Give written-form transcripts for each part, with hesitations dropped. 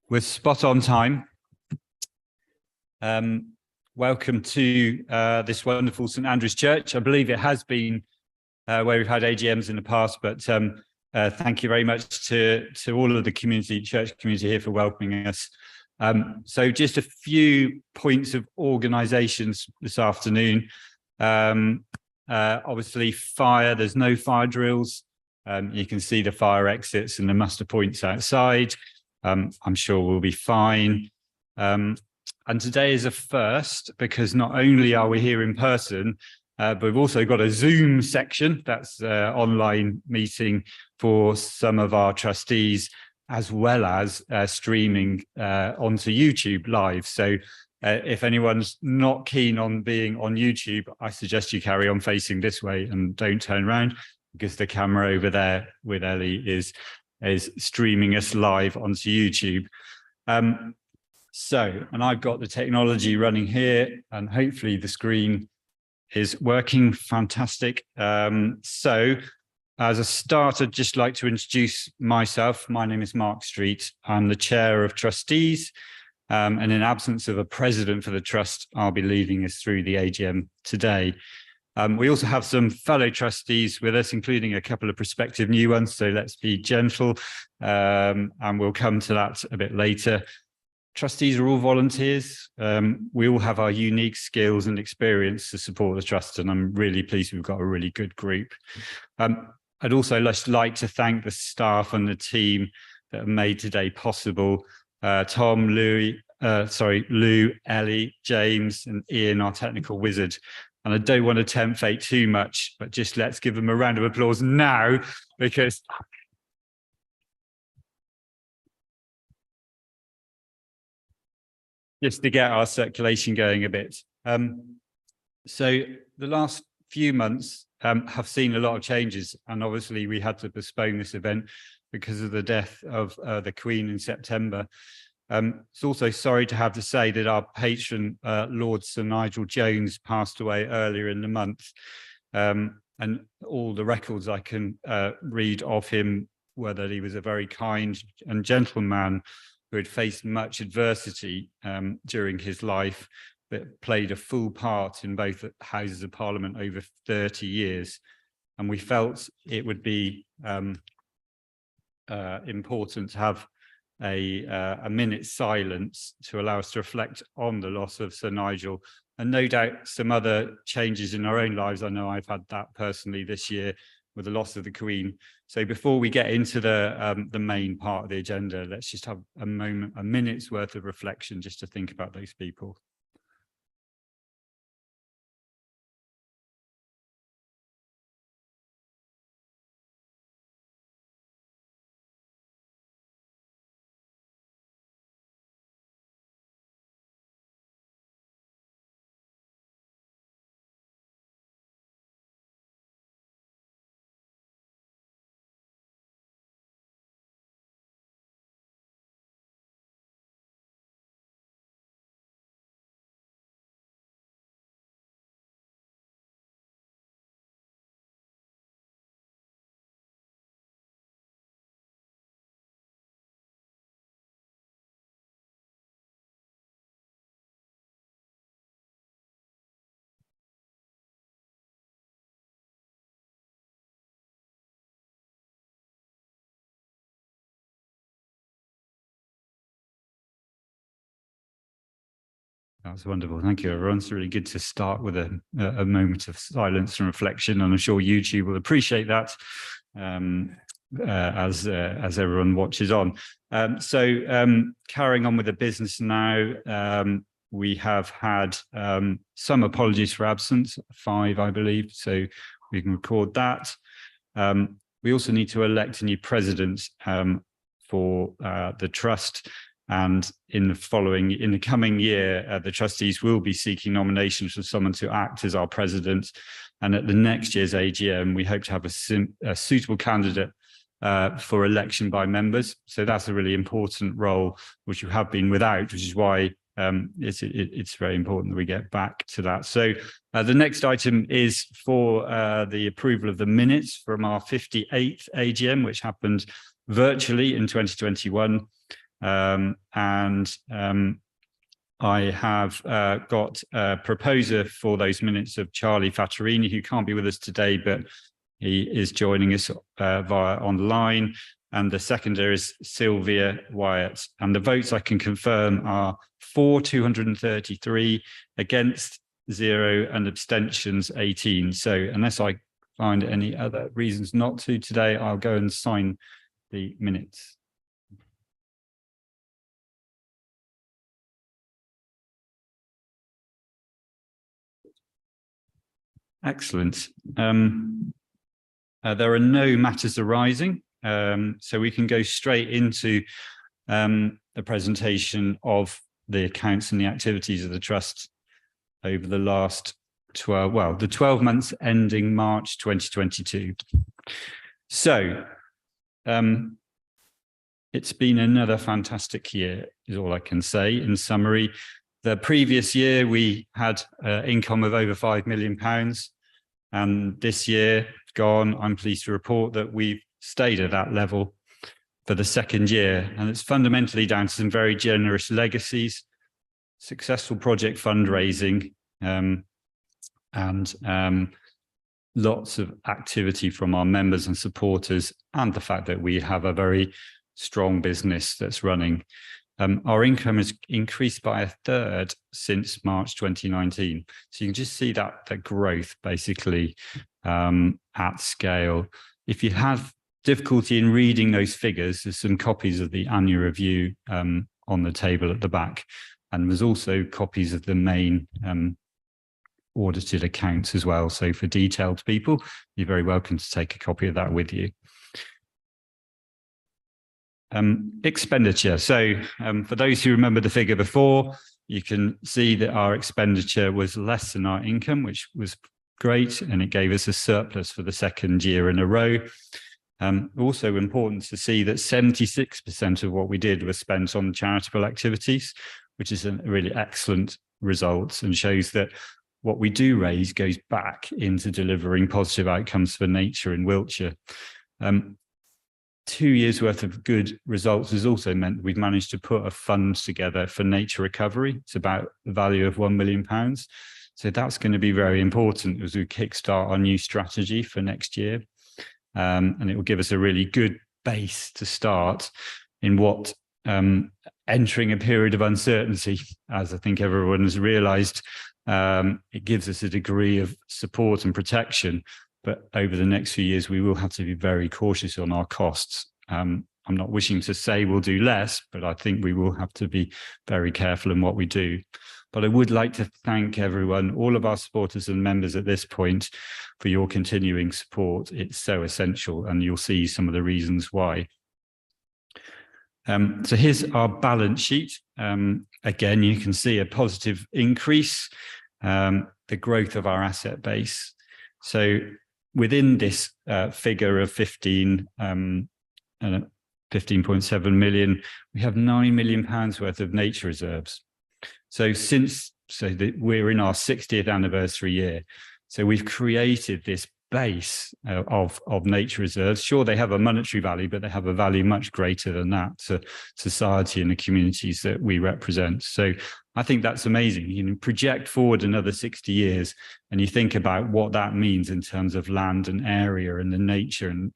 We're spot on time. Welcome to this wonderful St Andrew's Church. I believe it has been where we've had AGMs in the past, but thank you very much to all of the church community here for welcoming us. So just a few points of organisations this afternoon. Obviously fire, there's no fire drills. You can see the fire exits and the muster points outside. I'm sure we'll be fine. And today is a first because not only are we here in person, but we've also got a Zoom section that's online meeting for some of our trustees, as well as streaming onto YouTube live. So if anyone's not keen on being on YouTube, I suggest you carry on facing this way and don't turn around, because the camera over there with Ellie is streaming us live onto YouTube. And I've got the technology running here, and hopefully the screen is working fantastic. So as a start, I'd just like to introduce myself. My name is Mark Street. I'm the chair of trustees, and in absence of a president for the trust, I'll be leading us through the AGM today. We also have some fellow trustees with us, including a couple of prospective new ones, so let's be gentle, and we'll come to that a bit later. Trustees are all volunteers. We all have our unique skills and experience to support the trust, and I'm really pleased we've got a really good group. I'd also like to thank the staff and the team that have made today possible. Tom, Lou, Ellie, James, and Ian, our technical wizard. And I don't want to tempt fate too much, but just let's give them a round of applause now, because just to get our circulation going a bit. So the last few months have seen a lot of changes, and obviously we had to postpone this event because of the death of the Queen in September. It's also sorry to have to say that our patron, Lord Sir Nigel Jones, passed away earlier in the month. And all the records I can read of him were that he was a very kind and gentle man who had faced much adversity during his life, but played a full part in both Houses of Parliament over 30 years. And we felt it would be important to have a minute's silence to allow us to reflect on the loss of Sir Nigel, and no doubt some other changes in our own lives. I know I've had that personally this year with the loss of the Queen. So before we get into the main part of the agenda, let's just have a minute's worth of reflection just to think about those people. That's wonderful. Thank you, everyone. It's really good to start with a moment of silence and reflection, and I'm sure YouTube will appreciate that as everyone watches on. Carrying on with the business now, we have had some apologies for absence, 5, I believe, so we can record that. We also need to elect a new president for the trust. And in the coming year, the trustees will be seeking nominations for someone to act as our president. And at the next year's AGM, we hope to have a suitable candidate for election by members. So that's a really important role, which you have been without, which is why it's very important that we get back to that. So the next item is for the approval of the minutes from our 58th AGM, which happened virtually in 2021. I have got a proposer for those minutes of Charlie Fattorini, who can't be with us today, but he is joining us via online. And the seconder is Sylvia Wyatt. And the votes I can confirm are for 233, against 0, and abstentions 18. So unless I find any other reasons not to today, I'll go and sign the minutes. Excellent. There are no matters arising, so we can go straight into the presentation of the accounts and the activities of the trust over the last 12 months ending March 2022. So it's been another fantastic year, is all I can say. In summary, the previous year we had income of over £5 million. And this year gone, I'm pleased to report that we've stayed at that level for the second year. And it's fundamentally down to some very generous legacies, successful project fundraising, and lots of activity from our members and supporters, and the fact that we have a very strong business that's running. Our income has increased by 1/3 since March 2019. So you can just see that growth basically at scale. If you have difficulty in reading those figures, there's some copies of the annual review on the table at the back. And there's also copies of the main audited accounts as well. So for detailed people, you're very welcome to take a copy of that with you. Expenditure. So for those who remember the figure before, you can see that our expenditure was less than our income, which was great, and it gave us a surplus for the second year in a row. Also important to see that 76% of what we did was spent on charitable activities, which is a really excellent result and shows that what we do raise goes back into delivering positive outcomes for nature in Wiltshire. 2 years worth of good results has also meant we've managed to put a fund together for nature recovery. It's about the value of £1 million. So that's going to be very important as we kickstart our new strategy for next year. And it will give us a really good base to start in what entering a period of uncertainty, as I think everyone has realized, it gives us a degree of support and protection. But over the next few years, we will have to be very cautious on our costs. I'm not wishing to say we'll do less, but I think we will have to be very careful in what we do. But I would like to thank everyone, all of our supporters and members at this point, for your continuing support. It's so essential, and you'll see some of the reasons why. So here's our balance sheet. Again, you can see a positive increase, the growth of our asset base. So within this figure of 15.7 million, we have £9 million worth of nature reserves. So we're in our 60th anniversary year. So we've created this base of nature reserves. Sure, they have a monetary value, but they have a value much greater than that to society and the communities that we represent. So I think that's amazing. You know, project forward another 60 years and you think about what that means in terms of land and area and the nature and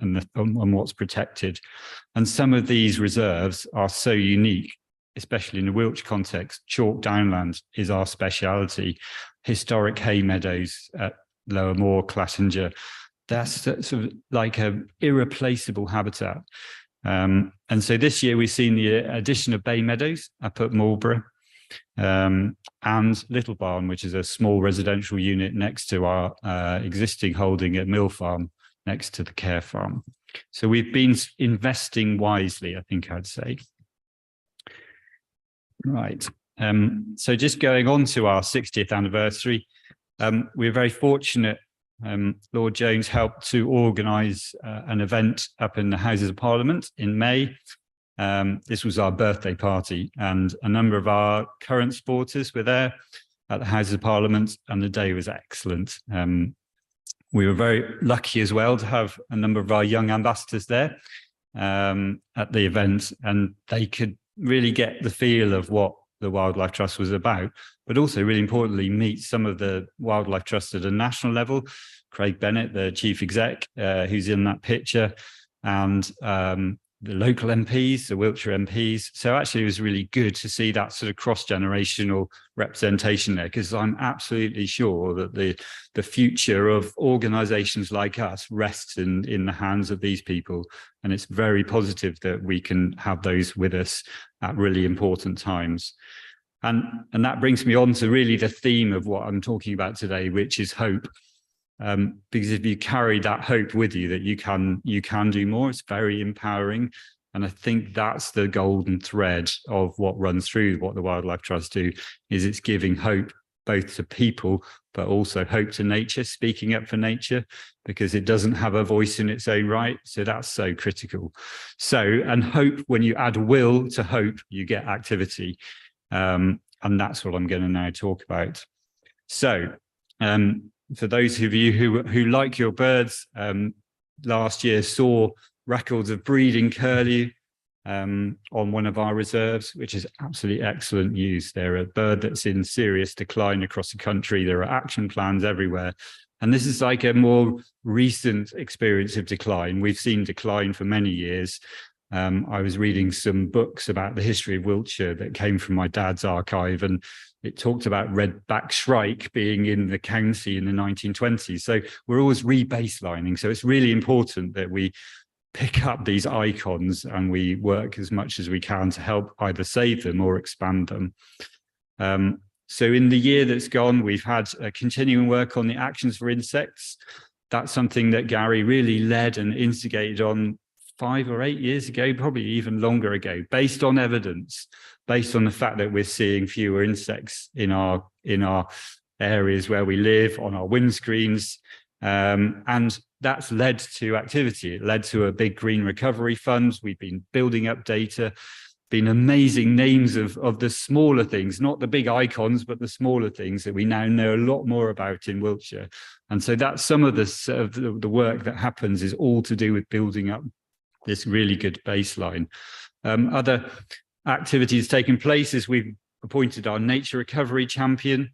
what's protected. And some of these reserves are so unique, especially in the Wiltshire context. Chalk Downland is our speciality. Historic hay meadows at Lower Moor, Clattinger, that's sort of like an irreplaceable habitat. And so this year we've seen the addition of bay meadows up at Marlborough, and Little Barn, which is a small residential unit next to our existing holding at Mill Farm, next to the care farm. So we've been investing wisely, I think I'd say. Right. So just going on to our 60th anniversary, we're very fortunate. Lord Jones helped to organise an event up in the Houses of Parliament in May. This was our birthday party, and a number of our current supporters were there at the Houses of Parliament, and the day was excellent. We were very lucky as well to have a number of our young ambassadors there, at the event, and they could really get the feel of what the Wildlife Trust was about, but also really importantly, meet some of the Wildlife Trust at a national level. Craig Bennett, the chief exec, who's in that picture, and the local MPs, the Wiltshire MPs. So actually it was really good to see that sort of cross-generational representation there, because I'm absolutely sure that the future of organisations like us rests in the hands of these people. And it's very positive that we can have those with us at really important times. And that brings me on to really the theme of what I'm talking about today, which is hope. Because if you carry that hope with you that you can do more, it's very empowering. And I think that's the golden thread of what runs through what the Wildlife Trust do, is it's giving hope both to people, but also hope to nature, speaking up for nature, because it doesn't have a voice in its own right. So that's so critical. So, and hope, when you add will to hope, you get activity. And that's what I'm going to now talk about. So, for those of you who like your birds, last year saw records of breeding curlew on one of our reserves, which is absolutely excellent news. They're a bird that's in serious decline across the country. There are action plans everywhere. And this is like a more recent experience of decline. We've seen decline for many years. I was reading some books about the history of Wiltshire that came from my dad's archive, and it talked about red-backed shrike being in the county in the 1920s. So we're always rebaselining. So it's really important that we pick up these icons and we work as much as we can to help either save them or expand them. So in the year that's gone, we've had a continuing work on the actions for insects. That's something that Gary really led and instigated on 5 or 8 years ago, probably even longer ago, based on evidence, based on the fact that we're seeing fewer insects in our areas where we live, on our windscreens. And that's led to activity. It led to a big green recovery fund. We've been building up data, been amazing names of the smaller things, not the big icons, but the smaller things that we now know a lot more about in Wiltshire. And so that's some of the work that happens is all to do with building up this really good baseline. Other activities taking place is we've appointed our nature recovery champion,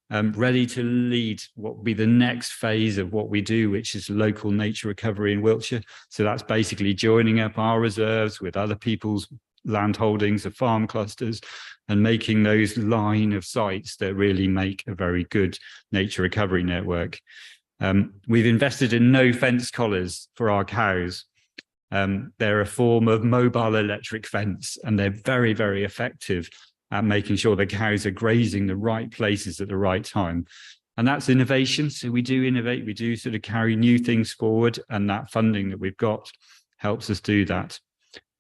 ready to lead what will be the next phase of what we do, which is local nature recovery in Wiltshire. So that's basically joining up our reserves with other people's land holdings of farm clusters and making those line of sites that really make a very good nature recovery network. We've invested in no fence collars for our cows. They're a form of mobile electric fence, and they're very, very effective at making sure the cows are grazing the right places at the right time. And that's innovation. So we do innovate, we do sort of carry new things forward, and that funding that we've got helps us do that.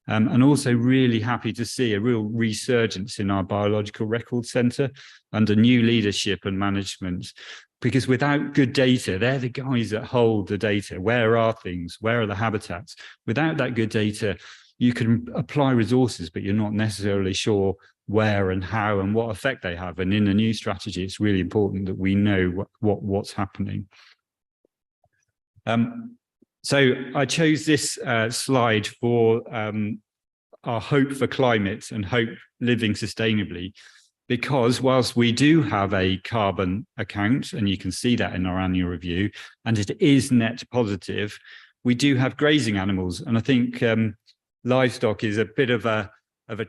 And also really happy to see a real resurgence in our biological record centre under new leadership and management. Because without good data, they're the guys that hold the data. Where are things? Where are the habitats? Without that good data, you can apply resources, but you're not necessarily sure where and how and what effect they have. And in a new strategy, it's really important that we know what's happening. So I chose this slide for our hope for climate and hope living sustainably, because whilst we do have a carbon account, and you can see that in our annual review, and it is net positive, we do have grazing animals. And I think livestock is a bit of a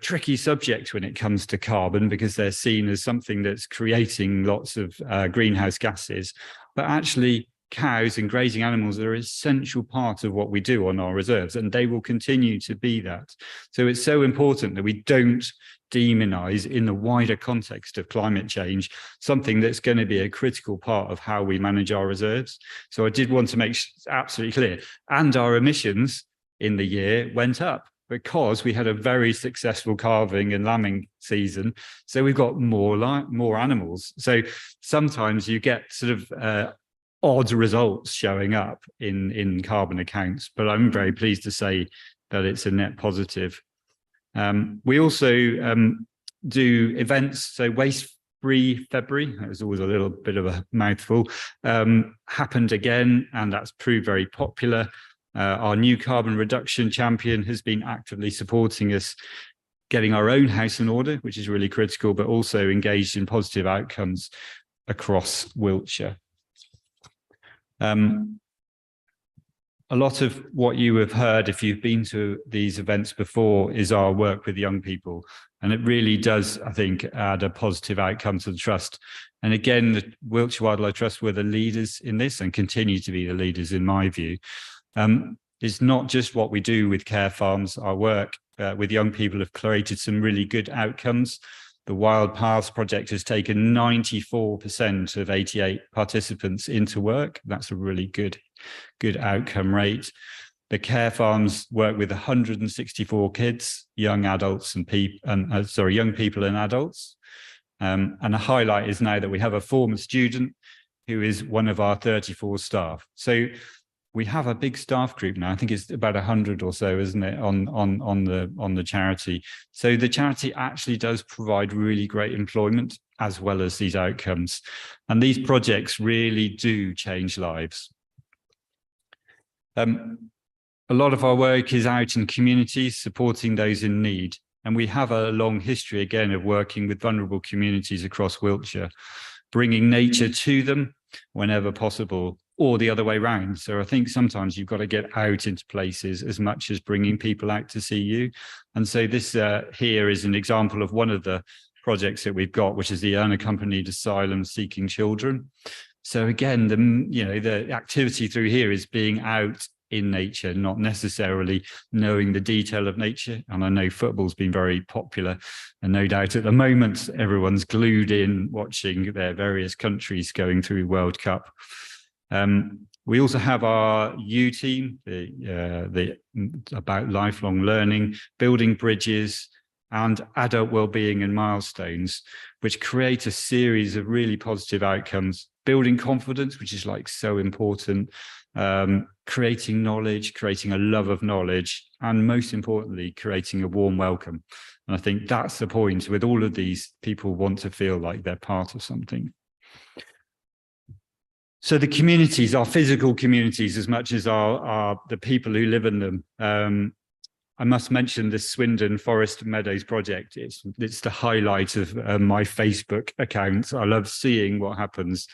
tricky subject when it comes to carbon, because they're seen as something that's creating lots of greenhouse gases. But actually, cows and grazing animals are an essential part of what we do on our reserves, and they will continue to be that. So it's so important that we don't demonize, in the wider context of climate change, something that's going to be a critical part of how we manage our reserves. So I did want to make absolutely clear. And our emissions in the year went up because we had a very successful calving and lambing season. So we've got more animals. So sometimes you get sort of odd results showing up in carbon accounts, but I'm very pleased to say that it's a net positive. We also do events, so Waste Free February, that was always a little bit of a mouthful, happened again, and that's proved very popular. Our new carbon reduction champion has been actively supporting us getting our own house in order, which is really critical, but also engaged in positive outcomes across Wiltshire. A lot of what you have heard, if you've been to these events before, is our work with young people. And it really does, I think, add a positive outcome to the trust. And again, the Wiltshire Wildlife Trust were the leaders in this and continue to be the leaders in my view. It's not just what we do with care farms. Our work with young people have created some really good outcomes. The Wild Paths project has taken 94% of 88 participants into work. That's a really good outcome rate. The care farms work with 164 kids, young adults and young people and adults. And a highlight is now that we have a former student who is one of our 34 staff. So we have a big staff group now. I think it's about 100 or so, isn't it, on the charity. So the charity actually does provide really great employment as well as these outcomes. And these projects really do change lives. A lot of our work is out in communities, supporting those in need. And we have a long history, again, of working with vulnerable communities across Wiltshire, bringing nature to them whenever possible, or the other way around. So I think sometimes you've got to get out into places as much as bringing people out to see you. And so this here is an example of one of the projects that we've got, which is the unaccompanied asylum seeking children. So again, the activity through here is being out in nature, not necessarily knowing the detail of nature. And I know football's been very popular, and no doubt at the moment everyone's glued in watching their various countries going through World Cup. We also have our U team, the about lifelong learning, building bridges, and adult wellbeing and milestones, which create a series of really positive outcomes, building confidence, which is like so important, creating knowledge, creating a love of knowledge, and most importantly, creating a warm welcome. And I think that's the point. With all of these, people want to feel like they're part of something. So the communities, our physical communities, as much as the people who live in them. I must mention the Swindon Forest Meadows project. It's the highlight of my Facebook account. I love seeing what happens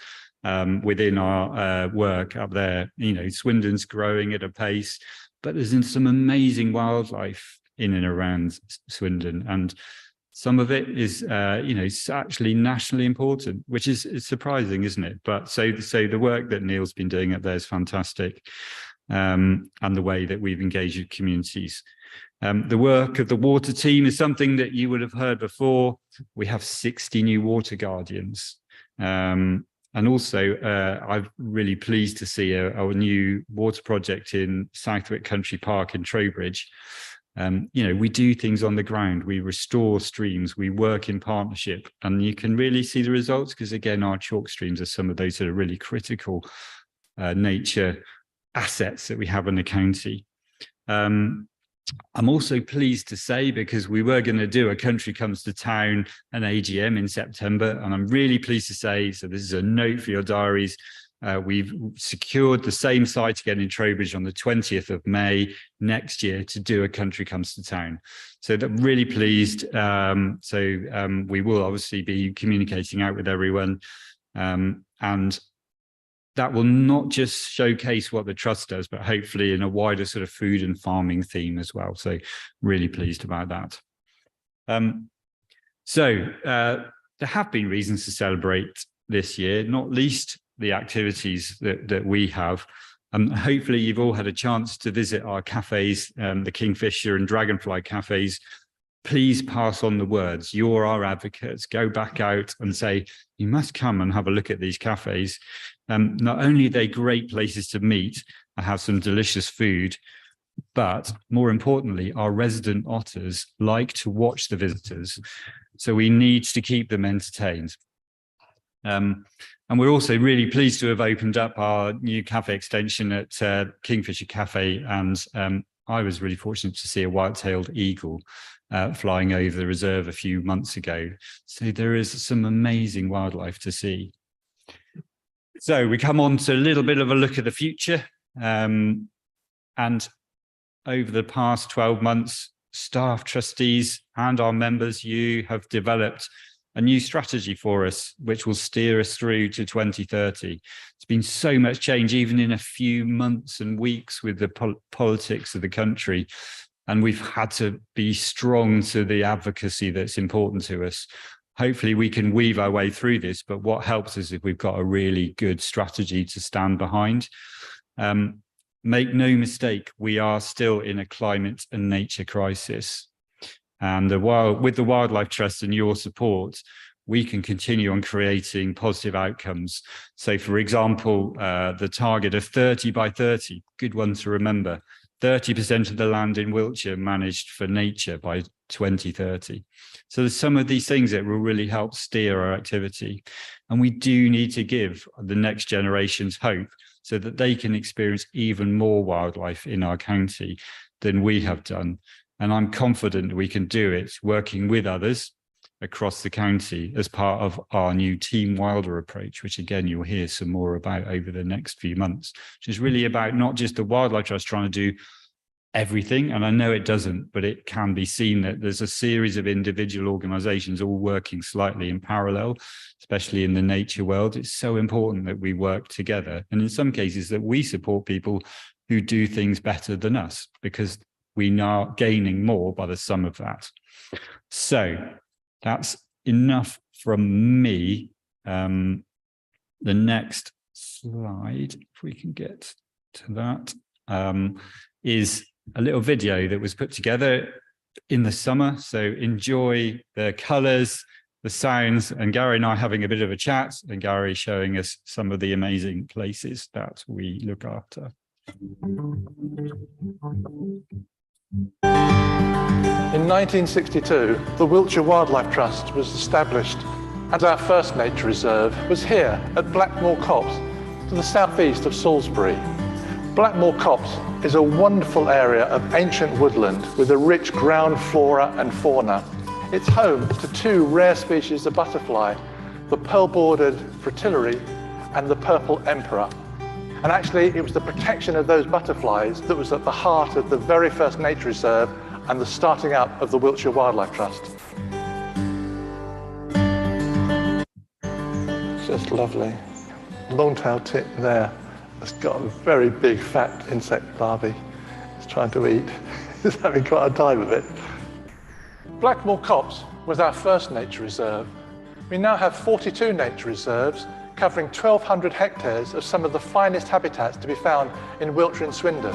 within our work up there. You know, Swindon's growing at a pace, but there's some amazing wildlife in and around Swindon, and some of it is, it's actually nationally important, which is surprising, isn't it? But so the work that Neil's been doing up there is fantastic, and the way that we've engaged with communities. The work of the water team is something that you would have heard before. We have 60 new water guardians. And also, I'm really pleased to see our new water project in Southwick Country Park in Trowbridge. We do things on the ground, we restore streams, we work in partnership, and you can really see the results because, again, our chalk streams are some of those that are really critical nature assets that we have in the county. I'm also pleased to say, because we were going to do a Country Comes to Town, an AGM in September, and I'm really pleased to say, so this is a note for your diaries, we've secured the same site again in Trowbridge on the 20th of May next year to do a Country Comes to Town. So I'm really pleased. We will obviously be communicating out with everyone, and that will not just showcase what the trust does, but hopefully in a wider sort of food and farming theme as well. So really pleased about that. There have been reasons to celebrate this year, not least the activities that we have. Hopefully you've all had a chance to visit our cafes, the Kingfisher and Dragonfly cafes. Please pass on the words. You're our advocates. Go back out and say, you must come and have a look at these cafes. Not only are they great places to meet and have some delicious food, but more importantly, our resident otters like to watch the visitors. So we need to keep them entertained. And we're also really pleased to have opened up our new cafe extension at Kingfisher Cafe. And I was really fortunate to see a white-tailed eagle flying over the reserve a few months ago. So there is some amazing wildlife to see. So we come on to a little bit of a look at the future. And over the past 12 months, staff, trustees, and our members, you have developed a new strategy for us, which will steer us through to 2030. It's been so much change, even in a few months and weeks with the politics of the country. And we've had to be strong to the advocacy that's important to us. Hopefully we can weave our way through this, but what helps is if we've got a really good strategy to stand behind. Make no mistake, we are still in a climate and nature crisis. And with the Wildlife Trust and your support, we can continue on creating positive outcomes. So for example, the target of 30 by 30, good one to remember, 30% of the land in Wiltshire managed for nature by 2030. So there's some of these things that will really help steer our activity. And we do need to give the next generations hope so that they can experience even more wildlife in our county than we have done. And I'm confident we can do it working with others across the county as part of our new Team Wilder approach, which again, you'll hear some more about over the next few months, which is really about not just the Wildlife Trust trying to do everything. And I know it doesn't, but it can be seen that there's a series of individual organizations all working slightly in parallel, especially in the nature world. It's so important that we work together. And in some cases that we support people who do things better than us, because we are gaining more by the sum of that. So that's enough from me. The next slide, if we can get to that, is a little video that was put together in the summer. So enjoy the colours, the sounds, and Gary and I having a bit of a chat, and Gary showing us some of the amazing places that we look after. In 1962, the Wiltshire Wildlife Trust was established, and our first nature reserve was here at Blackmore Copse, to the southeast of Salisbury. Blackmore Copse is a wonderful area of ancient woodland with a rich ground flora and fauna. It's home to two rare species of butterfly, the pearl-bordered fritillary and the purple emperor. And actually, it was the protection of those butterflies that was at the heart of the very first nature reserve and the starting up of the Wiltshire Wildlife Trust. Just lovely. Long-tailed tit there. It's got a very big fat insect larvae. It's trying to eat. It's having quite a time of it. Blackmore Copse was our first nature reserve. We now have 42 nature reserves covering 1,200 hectares of some of the finest habitats to be found in Wiltshire and Swindon.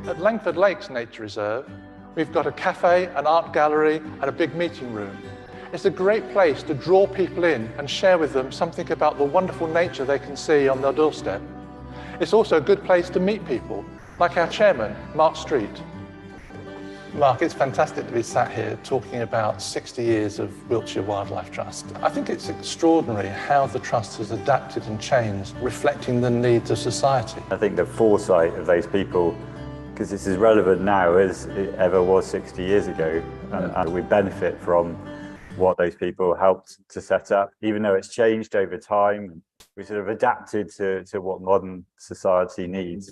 At Langford Lakes Nature Reserve, we've got a cafe, an art gallery, and a big meeting room. It's a great place to draw people in and share with them something about the wonderful nature they can see on their doorstep. It's also a good place to meet people, like our chairman, Mark Street. Mark, it's fantastic to be sat here talking about 60 years of Wiltshire Wildlife Trust. I think it's extraordinary how the Trust has adapted and changed, reflecting the needs of society. I think the foresight of those people, because it's as relevant now as it ever was 60 years ago, and we benefit from what those people helped to set up, even though it's changed over time. We sort of adapted to what modern society needs.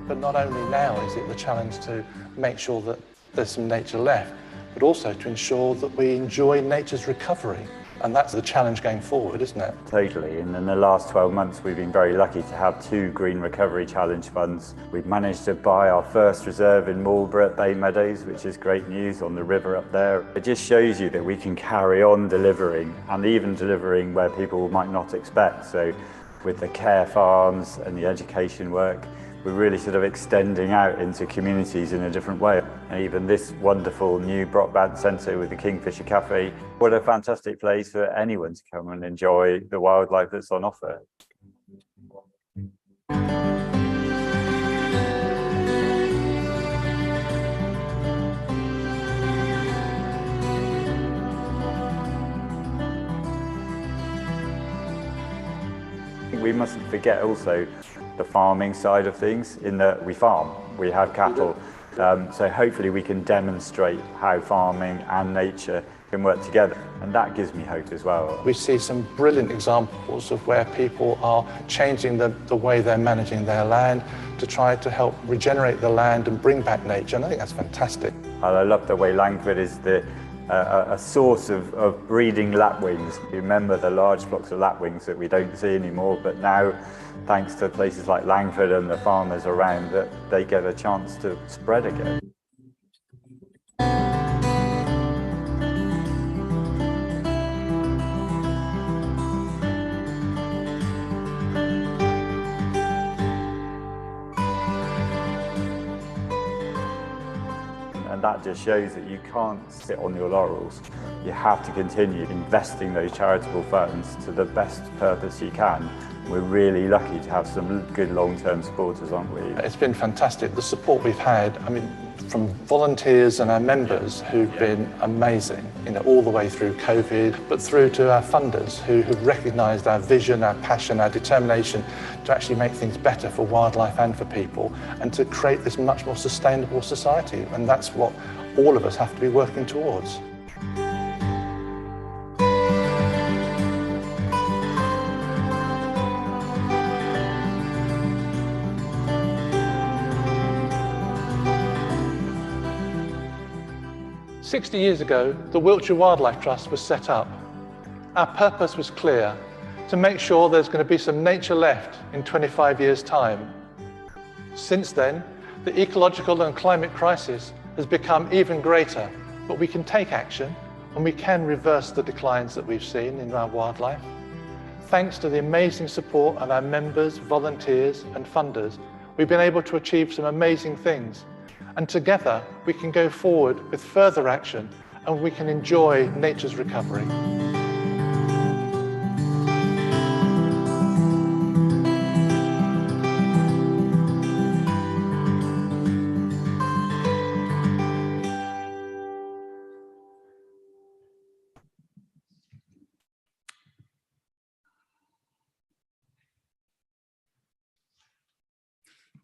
But not only now is it the challenge to make sure that there's some nature left, but also to ensure that we enjoy nature's recovery. And that's the challenge going forward, isn't it? Totally. And in the last 12 months, we've been very lucky to have 2 Green Recovery Challenge funds. We've managed to buy our first reserve in Marlborough at Bay Meadows, which is great news, on the river up there. It just shows you that we can carry on delivering, and even delivering where people might not expect. So with the care farms and the education work, we're really sort of extending out into communities in a different way. And even this wonderful new Brockband Centre with the Kingfisher Cafe, what a fantastic place for anyone to come and enjoy the wildlife that's on offer. we mustn't forget also the farming side of things, in that we farm, we have cattle. So hopefully we can demonstrate how farming and nature can work together, and that gives me hope as well. We see some brilliant examples of where people are changing the way they're managing their land to try to help regenerate the land and bring back nature, and I think that's fantastic. And I love the way Langford is a source of breeding lapwings. You remember the large flocks of lapwings that we don't see anymore, but now, thanks to places like Langford and the farmers around, that they get a chance to spread again. And that just shows that you can't sit on your laurels. You have to continue investing those charitable funds to the best purpose you can. We're really lucky to have some good long-term supporters, aren't we? It's been fantastic, the support we've had, I mean, from volunteers and our members who've been amazing, you know, all the way through COVID, but through to our funders who've recognised our vision, our passion, our determination to actually make things better for wildlife and for people, and to create this much more sustainable society. And that's what all of us have to be working towards. "60 years ago, the Wiltshire Wildlife Trust was set up. Our purpose was clear: to make sure there's going to be some nature left in 25 years' time. Since then, the ecological and climate crisis has become even greater, but we can take action and we can reverse the declines that we've seen in our wildlife. Thanks to the amazing support of our members, volunteers and funders, we've been able to achieve some amazing things. And together we can go forward with further action and we can enjoy nature's recovery."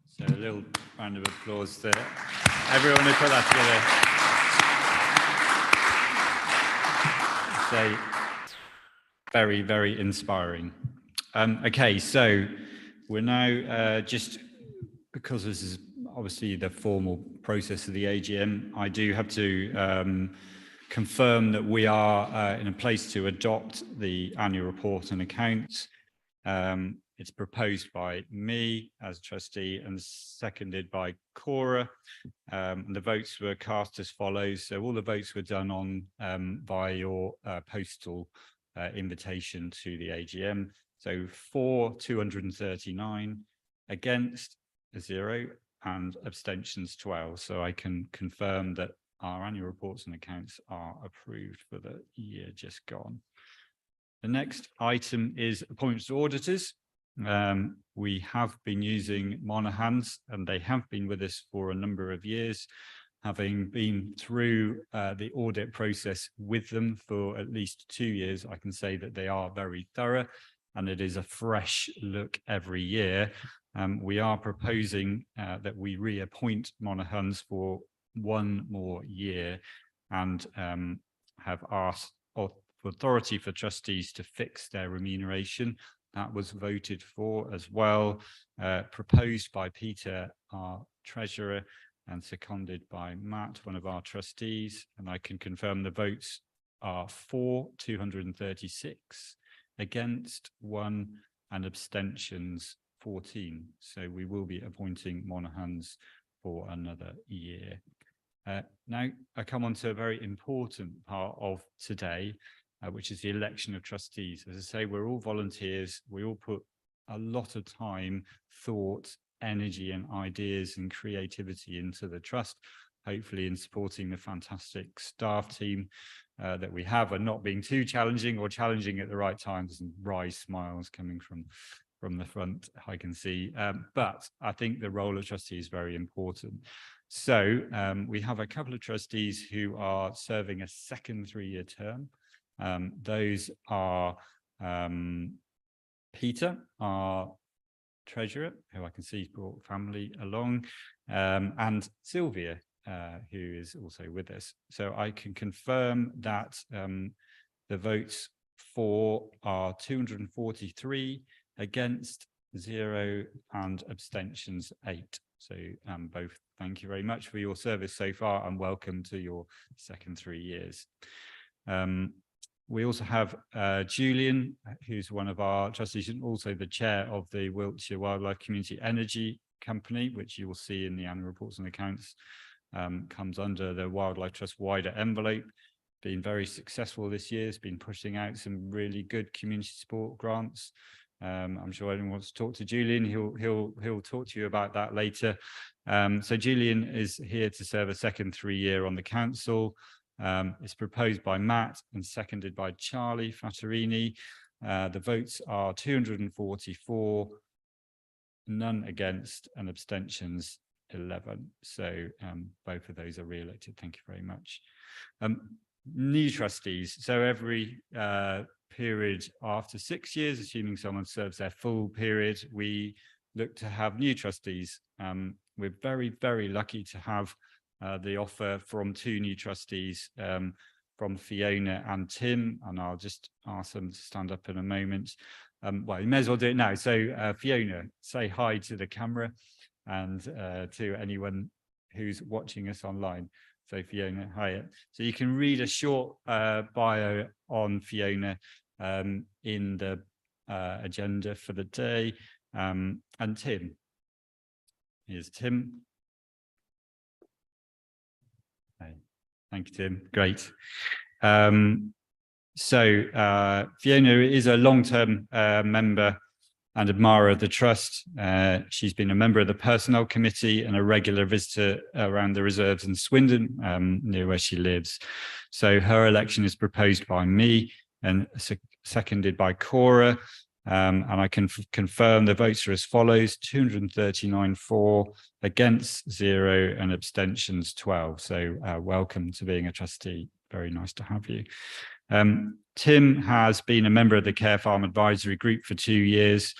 So a little round of applause to everyone who put that together. So very, very inspiring. Okay, so we're now just, because this is obviously the formal process of the AGM, I do have to confirm that we are in a place to adopt the annual report and accounts. It's proposed by me as trustee and seconded by Cora. And the votes were cast as follows. So all the votes were done on via your postal invitation to the AGM. So for 239, against 0, and abstentions 12. So I can confirm that our annual reports and accounts are approved for the year just gone. The next item is appointments to auditors. We have been using Monaghan's, and they have been with us for a number of years, having been through the audit process with them for at least 2 years. I can say that they are very thorough, and it is a fresh look every year. We are proposing that we reappoint Monaghan's for 1 more year, and have asked authority for trustees to fix their remuneration. That was voted for as well, proposed by Peter, our treasurer, and seconded by Matt, one of our trustees. And I can confirm the votes are for 236, against 1, and abstentions 14. So we will be appointing Monaghan's for another year. Now I come on to a very important part of today, which is the election of trustees. As I say, we're all volunteers. We all put a lot of time, thought, energy and ideas and creativity into the trust, hopefully in supporting the fantastic staff team that we have, and not being too challenging or challenging at the right times. And wry smiles coming from the front, I can see. But I think the role of trustee is very important. So we have a couple of trustees who are serving a second 3-year term. Those are Peter, our treasurer, who I can see brought family along, and Sylvia, who is also with us. So I can confirm that the votes for are 243, against 0, and abstentions 8. So both thank you very much for your service so far, and welcome to your second 3 years. We also have Julian, who's one of our trustees and also the chair of the Wiltshire Wildlife Community Energy Company, which you will see in the annual reports and accounts, comes under the Wildlife Trust wider envelope. Been very successful this year. It's been pushing out some really good community support grants. I'm sure anyone wants to talk to Julian. He'll talk to you about that later. So Julian is here to serve a second 3 year on the council. It's proposed by Matt and seconded by Charlie Fattorini. The votes are 244, none against, and abstentions 11. So both of those are re-elected. Thank you very much. New trustees. So every period after 6 years, assuming someone serves their full period, we look to have new trustees. We're very, very lucky to have the offer from 2 new trustees, from Fiona and Tim, and I'll just ask them to stand up in a moment. Well, you may as well do it now. So Fiona, say hi to the camera and to anyone who's watching us online. So Fiona, hi. So you can read a short bio on Fiona in the agenda for the day. And Tim. Here's Tim. Okay. Thank you, Tim. Great. So Fiona is a long-term member and admirer of the Trust. She's been a member of the Personnel Committee and a regular visitor around the reserves in Swindon, near where she lives. So her election is proposed by me and seconded by Cora. And I can confirm the votes are as follows: 239 for, against 0, and abstentions 12. So welcome to being a trustee. Very nice to have you. Tim has been a member of the Care Farm Advisory Group for 2 years,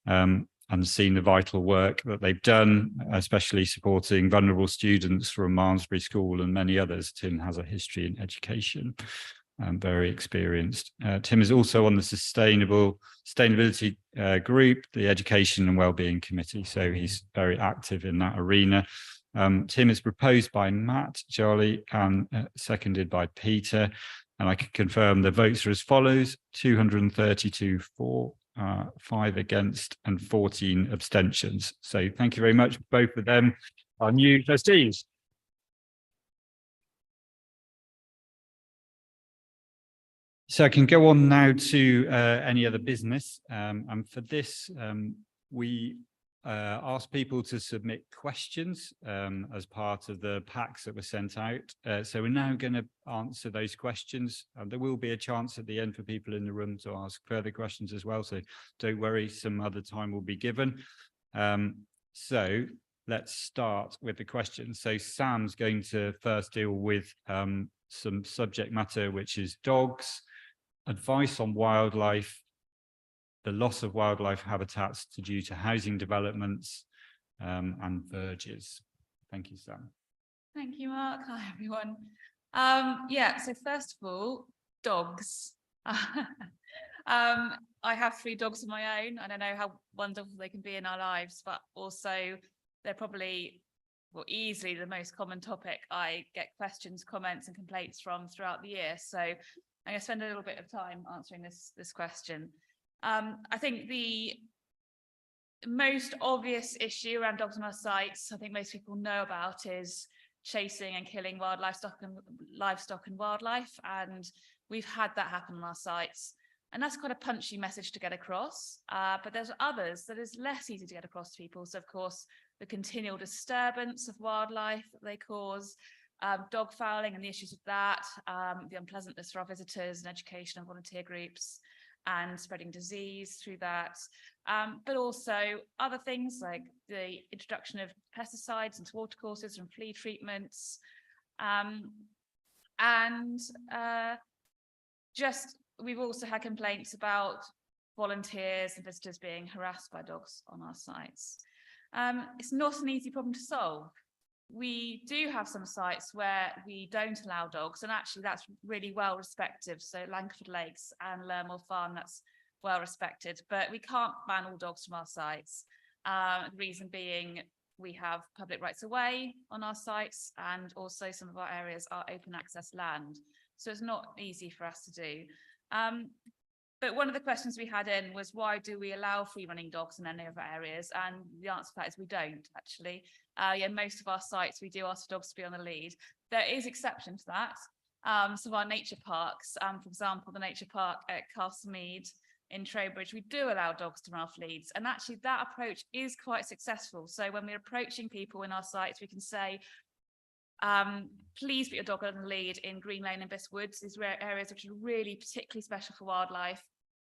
and seen the vital work that they've done, especially supporting vulnerable students from Malmesbury School and many others. Tim has a history in education. Very experienced. Tim is also on the sustainability group, the Education and Wellbeing Committee, so he's very active in that arena. Tim is proposed by Matt Jolly and seconded by Peter, and I can confirm the votes are as follows: 232 for, 5 against, and 14 abstentions. So thank you very much. Both of them are new trustees. So I can go on now to any other business. And for this, we asked people to submit questions as part of the packs that were sent out. So we're now going to answer those questions. There will be a chance at the end for people in the room to ask further questions as well. So don't worry, some other time will be given. So let's start with the questions. So Sam's going to first deal with some subject matter, which is dogs, advice on wildlife, the loss of wildlife habitats due to housing developments, and verges. Thank you, Sam. Thank you, Mark. Hi, everyone. Yeah, so first of all, dogs. I have 3 dogs of my own, and I know how wonderful they can be in our lives, but also they're probably, well, easily the most common topic I get questions, comments, and complaints from throughout the year. So I'm going to spend a little bit of time answering this question. I think the most obvious issue around dogs on our sites, I think most people know about, is chasing and killing livestock and wildlife. And we've had that happen on our sites. And that's quite a punchy message to get across. But there's others that is less easy to get across to people. So, of course, the continual disturbance of wildlife that they cause, dog fouling and the issues with that, the unpleasantness for our visitors and education and volunteer groups, and spreading disease through that, but also other things like the introduction of pesticides into watercourses and flea treatments, and just we've also had complaints about volunteers and visitors being harassed by dogs on our sites. It's not an easy problem to solve. We do have some sites where we don't allow dogs, and actually that's really well respected. So Langford Lakes and Lermore Farm, that's well respected, but we can't ban all dogs from our sites. The reason being we have public rights of way on our sites, and also some of our areas are open access land. So it's not easy for us to do. But one of the questions we had in was, why do we allow free running dogs in any of our areas? And the answer to that is we don't, actually. Yeah, most of our sites, we do ask for dogs to be on the lead. There is exception to that. Some of our nature parks, for example, the nature park at Castlemead in Trowbridge, we do allow dogs to run off leads. And actually that approach is quite successful. So when we're approaching people in our sites, we can say, please put your dog on the lead in Green Lane and Biss Woods. These are areas which are really particularly special for wildlife.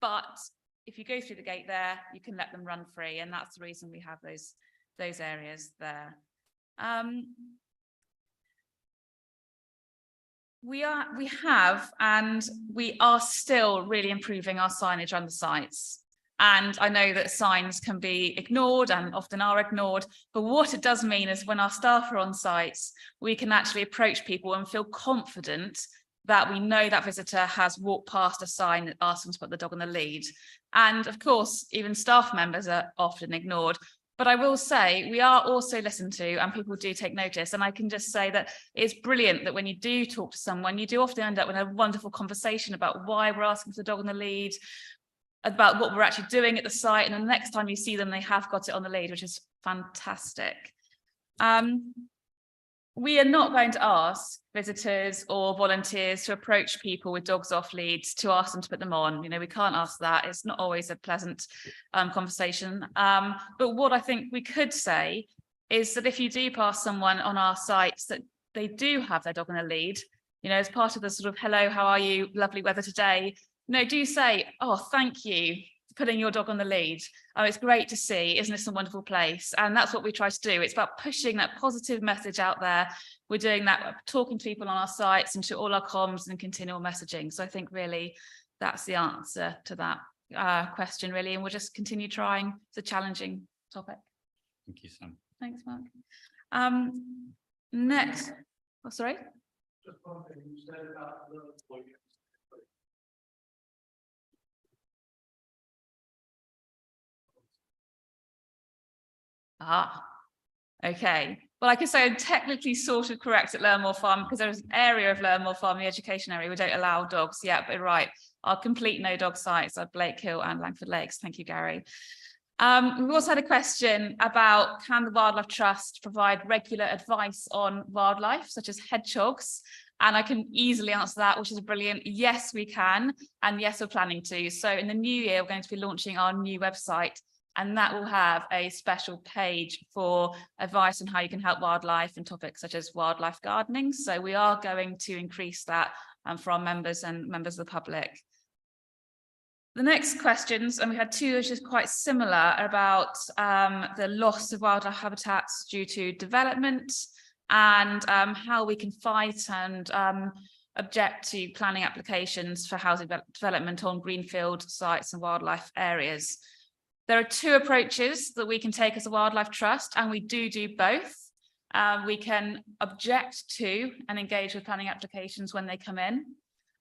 But if you go through the gate there, you can let them run free. And that's the reason we have those areas there. We have and we are still really improving our signage on the sites. And I know that signs can be ignored and often are ignored, but what it does mean is when our staff are on sites, we can actually approach people and feel confident that we know that visitor has walked past a sign that asks them to put the dog on the lead. And of course, even staff members are often ignored. But I will say we are also listened to, and people do take notice. And I can just say that it's brilliant that when you do talk to someone, you do often end up with a wonderful conversation about why we're asking for the dog on the lead, about what we're actually doing at the site. And then the next time you see them, they have got it on the lead, which is fantastic. We are not going to ask visitors or volunteers to approach people with dogs off leads to ask them to put them on. You know, we can't ask that. It's not always a pleasant conversation. But what I think we could say is that if you do pass someone on our sites that they do have their dog on a lead, you know, as part of the sort of, hello, how are you? Lovely weather today. No, do say, oh, thank you for putting your dog on the lead. Oh, it's great to see. Isn't this a wonderful place? And that's what we try to do. It's about pushing that positive message out there. We're doing that, talking to people on our sites and to all our comms and continual messaging. So I think really that's the answer to that question, really. And we'll just continue trying. It's a challenging topic. Thank you, Sam. Thanks, Mark. Next, oh, sorry. Just one thing you said about the Okay. Well, I can say I'm technically sort of correct at Lermore Farm because there's an area of Lermore Farm, the education area, we don't allow dogs yet, but right. Our complete no dog sites are Blake Hill and Langford Lakes. Thank you, Gary. We've also had a question about, can the Wildlife Trust provide regular advice on wildlife, such as hedgehogs? And I can easily answer that, which is brilliant. Yes, we can. And yes, we're planning to. So in the new year, we're going to be launching our new website, and that will have a special page for advice on how you can help wildlife and topics such as wildlife gardening. So we are going to increase that for our members and members of the public. The next questions, and we had two which is quite similar, about the loss of wildlife habitats due to development and how we can fight and object to planning applications for housing development on greenfield sites and wildlife areas. There are two approaches that we can take as a Wildlife Trust, and we do both. We can object to and engage with planning applications when they come in.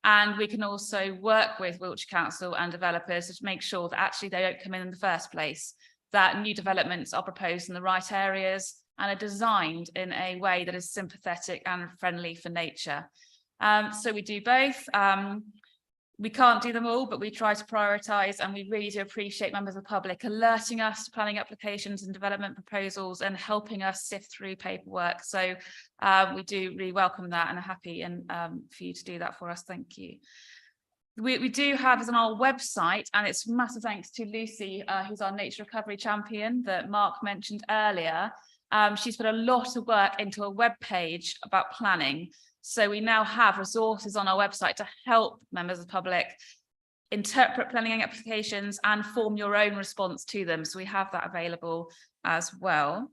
And we can also work with Wiltshire Council and developers to make sure that actually they don't come in the first place, that new developments are proposed in the right areas and are designed in a way that is sympathetic and friendly for nature. So we do both. We can't do them all, but we try to prioritise, and we really do appreciate members of the public alerting us to planning applications and development proposals and helping us sift through paperwork. So we do really welcome that and are happy for you to do that for us. Thank you. We do have as on our website, and it's massive thanks to Lucy, who's our nature recovery champion that Mark mentioned earlier. She's put a lot of work into a web page about planning. So we now have resources on our website to help members of the public interpret planning applications and form your own response to them. So we have that available as well.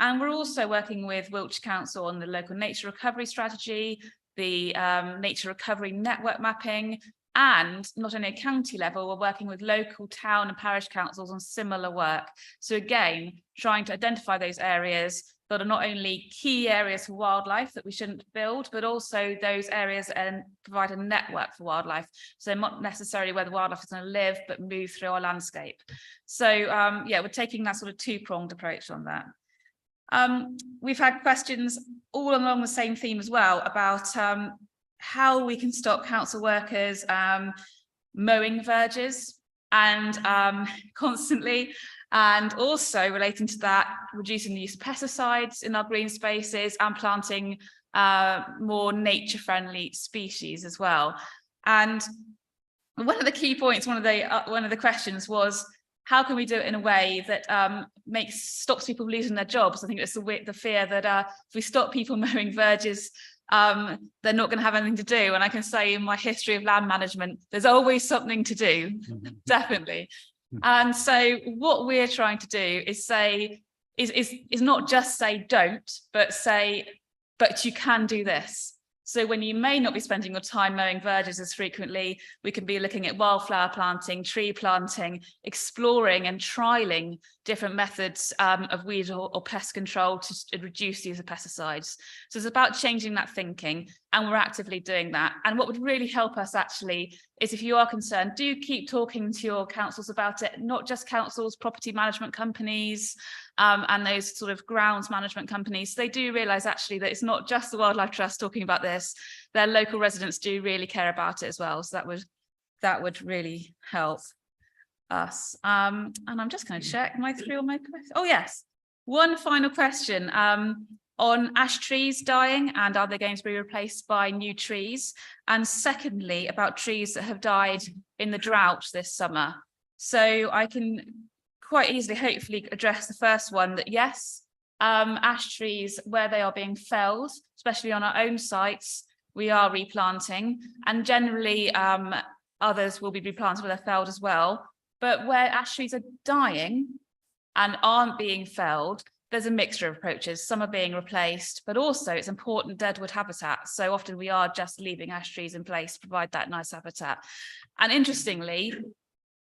And we're also working with Wiltshire Council on the local nature recovery strategy, the nature recovery network mapping, And not only at county level, we're working with local town and parish councils on similar work. So again, trying to identify those areas that are not only key areas for wildlife that we shouldn't build, but also those areas and provide a network for wildlife. So not necessarily where the wildlife is going to live, but move through our landscape. So yeah, we're taking that sort of two-pronged approach on that. We've had questions all along the same theme as well about how we can stop council workers mowing verges and constantly, and also relating to that, reducing the use of pesticides in our green spaces and planting more nature-friendly species as well. And one of the key points, one of the questions was, how can we do it in a way that stops people losing their jobs? I think it's the fear that if we stop people mowing verges, they're not going to have anything to do. And I can say in my history of land management, there's always something to do, definitely. And so what we're trying to do is say, is not just say don't, but say, but you can do this. So when you may not be spending your time mowing verges as frequently, we can be looking at wildflower planting, tree planting, exploring and trialing different methods of weed or pest control to reduce the use of pesticides. So it's about changing that thinking, and we're actively doing that. And what would really help us actually is, if you are concerned, do keep talking to your councils about it, not just councils, property management companies, and those sort of grounds management companies. They do realise actually that it's not just the Wildlife Trust talking about this, their local residents do really care about it as well. So that would really help us. And I'm just going to check, am I through all my questions? Oh yes, one final question on ash trees dying, and are they going to be replaced by new trees? And secondly, about trees that have died in the drought this summer. So I can quite easily, hopefully, address the first one, that yes, ash trees, where they are being felled, especially on our own sites, we are replanting, and generally others will be replanted where they're felled as well. But where ash trees are dying and aren't being felled, there's a mixture of approaches. Some are being replaced, but also it's important deadwood habitat. So often we are just leaving ash trees in place to provide that nice habitat. And interestingly,